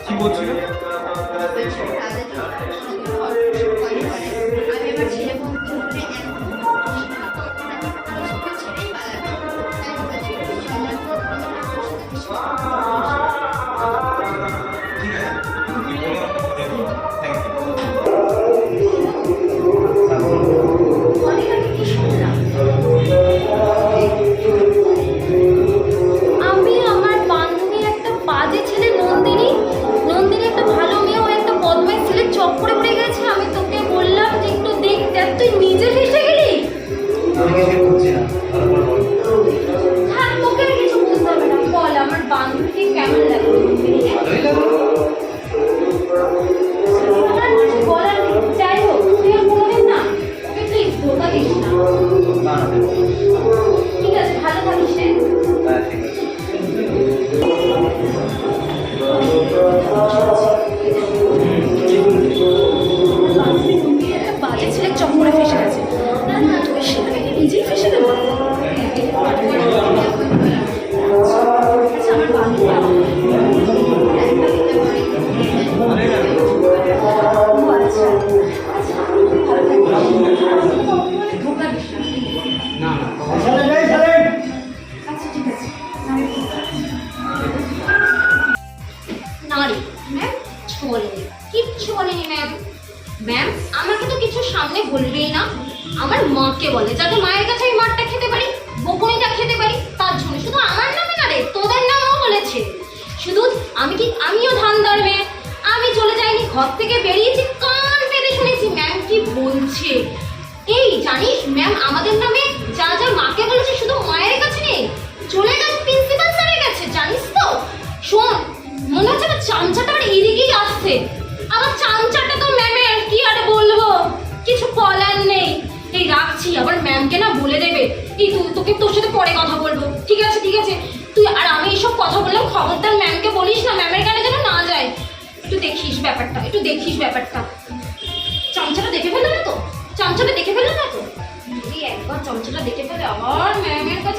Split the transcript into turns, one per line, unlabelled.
কি বলছিল?
কিচ্ছু বলেনি ম্যাম। ম্যাম আমাকে তো কিছু সামনে বলবেই না, আমার মাকে বলে যাতে মায়ের কাছে আমি মারটা খেতে পারি, বকুনিটা খেতে পারি, তার জন্য। শুধু আমার নামে না রে, তোদের নামও বলেছে। শুধু আমিও ধান্দার মেয়ে, আমি চলে যাইনি, ঘর থেকে বেরিয়েছি, কান পেতে শুনেছি ম্যাম কি বলছে। এই জানিস ম্যাম আমাদের নামে যা যা মাকে বলেছে শুধু মায়ের কাছে নেই, চলে গেছে প্রিন্সিপাল স্যারের কাছে, জানিস তো? শোন, মনে হচ্ছে না চামচাটা আবার এদিকেই আসছে। আবার চামচাটা তো ম্যামের, কি আর বলবো, কিছু বলার নেই। এই রাখছি, আবার ম্যামকে না বলে দেবে। এই তোকে তোর সাথে পরে কথা বলবো। ঠিক আছে ঠিক আছে, তুই আর আমি এইসব কথা বললাম, খবরদার ম্যামকে বলিস না, ম্যামের কানে যেন না যায়। একটু দেখিস ব্যাপারটা, একটু দেখিস ব্যাপারটা। চামচাটা দেখে ফেললো না তো? চামচাটা দেখে ফেললো না তো? যদি একবার চামচাটা দেখে ফেলে আবার ম্যামের কাছে